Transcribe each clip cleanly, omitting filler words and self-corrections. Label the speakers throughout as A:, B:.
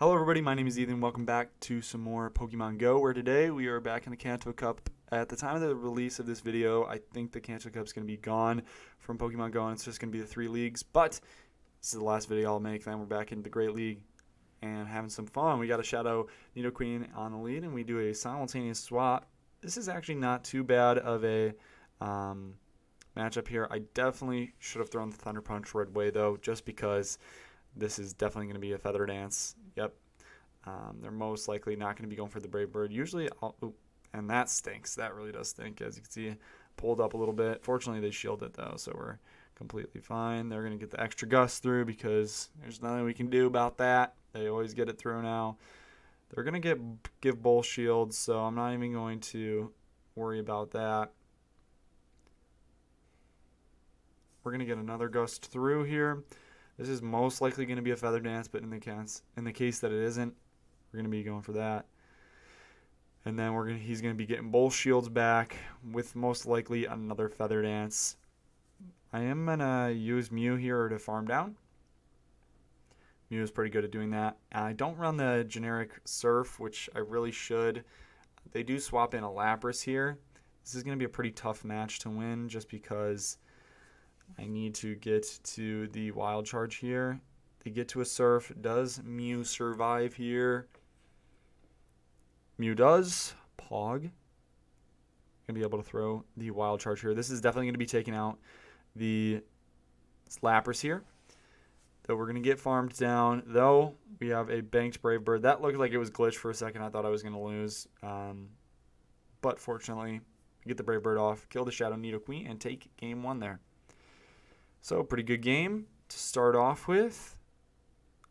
A: Hello everybody, my name is Ethan. Welcome back to some more Pokemon Go, where today we are back in the Kanto Cup. At the time of the release of this video, I think the Kanto Cup is going to be gone from Pokemon Go, and it's just going to be the 3 leagues. But this is the last video I'll make, then we're back into the Great League and having some fun. We got a Shadow Nidoqueen on the lead, and we do a simultaneous swap. This is actually not too bad of a matchup here. I definitely should have thrown the Thunder Punch right away, though, just because this is definitely going to be a Feather Dance. Yep. They're most likely not going to be going for the Brave Bird. Usually, and that stinks. That really does stink. As you can see, pulled up a little bit. Fortunately, they shielded, though, so we're completely fine. They're going to get the extra gust through because there's nothing we can do about that. They always get it through now. They're going to give both shields, so I'm not even going to worry about that. We're going to get another gust through here. This is most likely going to be a Feather Dance, but in the case that it isn't, we're going to be going for that. And then he's going to be getting both shields back with most likely another Feather Dance. I am going to use Mew here to farm down. Mew is pretty good at doing that. And I don't run the generic Surf, which I really should. They do swap in a Lapras here. This is going to be a pretty tough match to win just because I need to get to the Wild Charge here. They get to a Surf. Does Mew survive here? Mew does. Pog. Going to be able to throw the Wild Charge here. This is definitely going to be taking out the Lapras here. Though we're going to get farmed down. Though we have a banked Brave Bird. That looked like it was glitched for a second. I thought I was going to lose. But fortunately, we get the Brave Bird off, kill the Shadow Nidoqueen, and take game 1 there. So, pretty good game to start off with.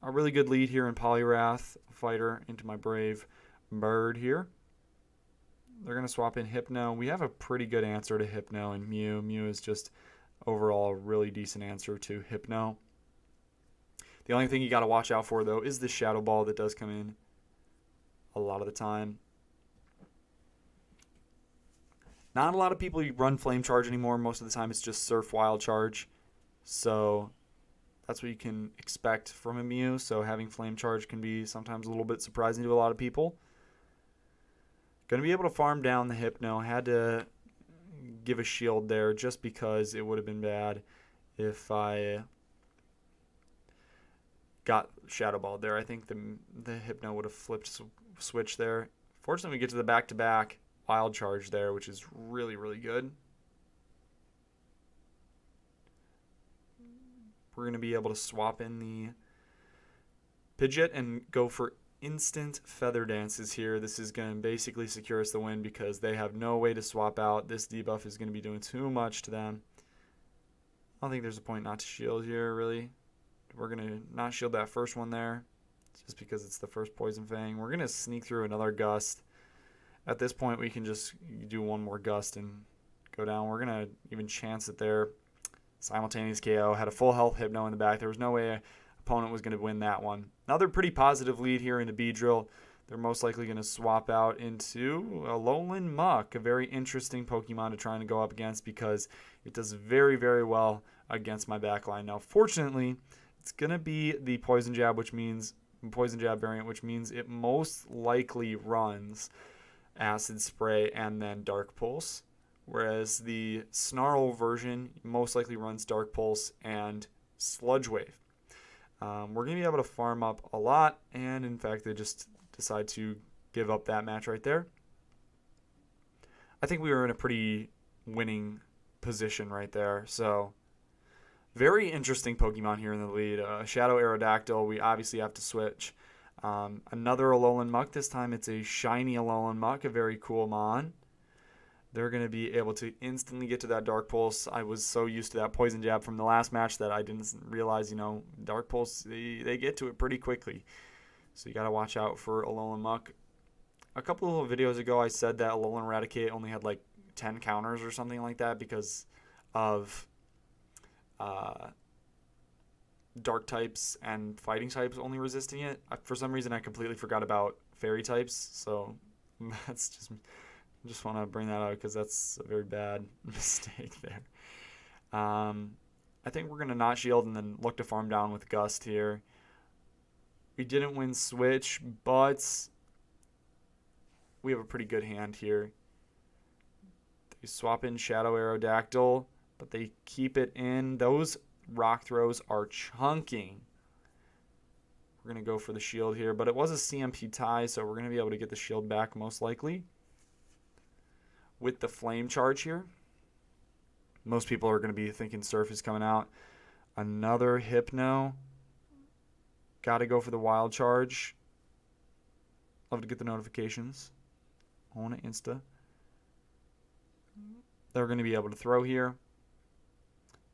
A: A really good lead here in Poliwrath, Fighter, into my Brave Bird here. They're going to swap in Hypno. We have a pretty good answer to Hypno and Mew. Mew is just overall a really decent answer to Hypno. The only thing you got to watch out for, though, is the Shadow Ball that does come in a lot of the time. Not a lot of people run Flame Charge anymore. Most of the time it's just Surf Wild Charge. So that's what you can expect from a Mew. So having Flame Charge can be sometimes a little bit surprising to a lot of people. Going to be able to farm down the Hypno. Had to give a shield there just because it would have been bad if I got Shadow Ball there. I think the Hypno would have flipped switch there. Fortunately, we get to the back-to-back Wild Charge there, which is really, really good. We're going to be able to swap in the Pidgeot and go for instant Feather Dances here. This is going to basically secure us the win because they have no way to swap out. This debuff is going to be doing too much to them. I don't think there's a point not to shield here, really. We're going to not shield that first one there just because it's the first Poison Fang. We're going to sneak through another Gust. At this point, we can just do one more Gust and go down. We're going to even chance it there. Simultaneous KO. Had a full health Hypno in the back. There was no way an opponent was going to win that one. Another pretty positive lead here into Beedrill. They're most likely going to swap out into a Alolan Muck, a very interesting Pokemon to try and go up against because it does very, very well against my backline. Now, fortunately, it's going to be the Poison Jab, Poison Jab variant, which means it most likely runs Acid Spray and then Dark Pulse. Whereas the Snarl version most likely runs Dark Pulse and Sludge Wave. We're going to be able to farm up a lot, and in fact, they just decide to give up that match right there. I think we were in a pretty winning position right there. So, very interesting Pokemon here in the lead. Shadow Aerodactyl, we obviously have to switch. Another Alolan Muck. This time it's a shiny Alolan Muck, a very cool Mon. They're going to be able to instantly get to that Dark Pulse. I was so used to that Poison Jab from the last match that I didn't realize, Dark Pulse, they get to it pretty quickly. So you got to watch out for Alolan Muck. A couple of videos ago, I said that Alolan Raticate only had like 10 counters or something like that because of Dark types and Fighting types only resisting it. For some reason, I completely forgot about Fairy types, so that's just want to bring that out because that's a very bad mistake there. I think we're going to not shield and then look to farm down with Gust here. We didn't win switch, but we have a pretty good hand here. They swap in Shadow Aerodactyl, but they keep it in. Those rock throws are chunking. We're going to go for the shield here, but it was a CMP tie, so we're going to be able to get the shield back most likely. With the flame charge here, most people are going to be thinking Surf is coming out. Another Hypno. Got to go for the wild charge. Love to get the notifications. Own it Insta. They're going to be able to throw here.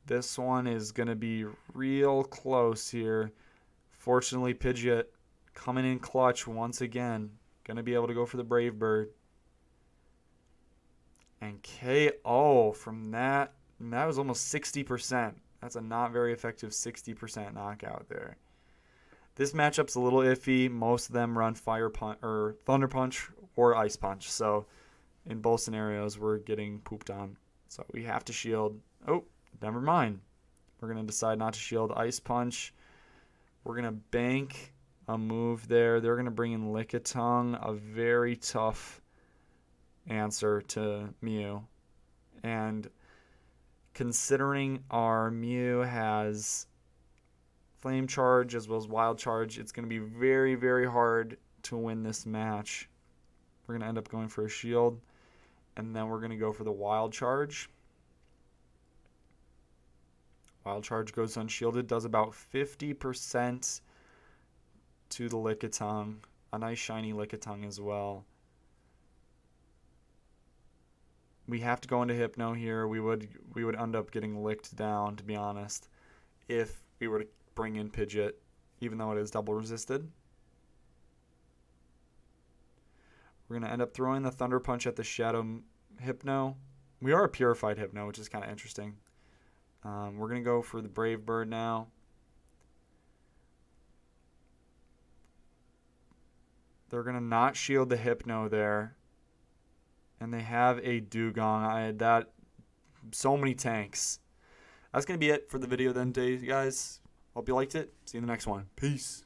A: This one is going to be real close here. Fortunately, Pidgeot coming in clutch once again. Going to be able to go for the Brave Bird. And KO from that. And that was almost 60%. That's a not very effective 60% knockout there. This matchup's a little iffy. Most of them run Fire Punch or Thunder Punch or Ice Punch. So in both scenarios, we're getting pooped on. So we have to shield. Oh, never mind. We're going to decide not to shield Ice Punch. We're going to bank a move there. They're going to bring in Lickitung, a very tough answer to Mew. And considering our Mew has Flame Charge as well as Wild Charge, it's going to be very, very hard to win this match. We're going to end up going for a shield, and then we're going to go for the Wild Charge. Wild Charge goes unshielded, does about 50% to the Lickitung. A nice shiny Lickitung as well. We have to go into Hypno here. We would end up getting licked down, to be honest, if we were to bring in Pidgeot, even though it is double resisted. We're going to end up throwing the Thunder Punch at the Shadow Hypno. We are a Purified Hypno, which is kind of interesting. We're going to go for the Brave Bird now. They're going to not shield the Hypno there. And they have a Dugong. So many tanks. That's going to be it for the video then, guys. Hope you liked it. See you in the next one. Peace.